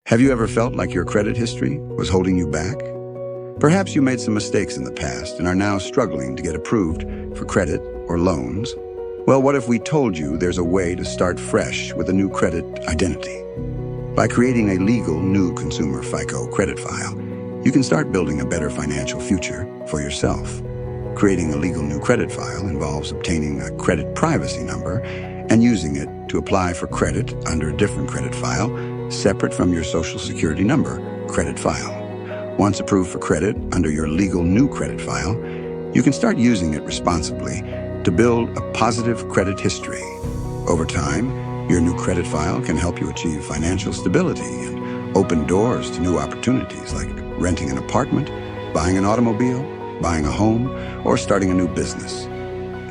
Have you ever felt like your credit history was holding you back? Perhaps you made some mistakes in the past and are now struggling to get approved for credit or loans. Well, what if we told you there's a way to start fresh with a new credit identity? By creating a legal new consumer FICO credit file, you can start building a better financial future for yourself. Creating a legal new credit file involves obtaining a credit privacy number and using it to apply for credit under a different credit file, separate from your Social Security number credit file. Once approved for credit under your legal new credit file, you can start using it responsibly to build a positive credit history. Over time, your new credit file can help you achieve financial stability and open doors to new opportunities like renting an apartment, buying an automobile, buying a home, or starting a new business.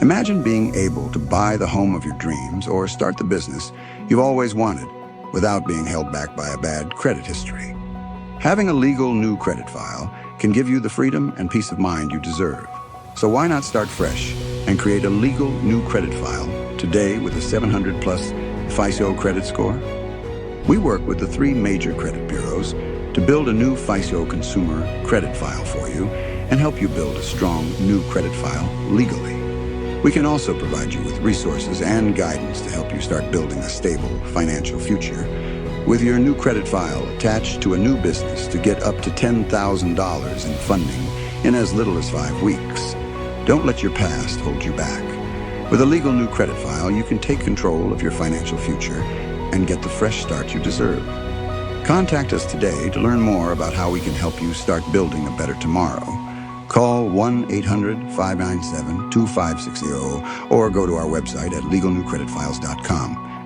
Imagine being able to buy the home of your dreams or start the business you've always wanted without being held back by a bad credit history. Having a legal new credit file can give you the freedom and peace of mind you deserve. So why not start fresh and create a legal new credit file today with a 700+ FICO credit score? We work with the 3 major credit bureaus to build a new FICO consumer credit file for you and help you build a strong new credit file legally. We can also provide you with resources and guidance to help you start building a stable financial future. With your new credit file attached to a new business to get up to $10,000 in funding in as little as 5 weeks. Don't let your past hold you back. With a legal new credit file, you can take control of your financial future and get the fresh start you deserve. Contact us today to learn more about how we can help you start building a better tomorrow. Call 1-800-597-2560 or go to our website at legalnewcreditfiles.com.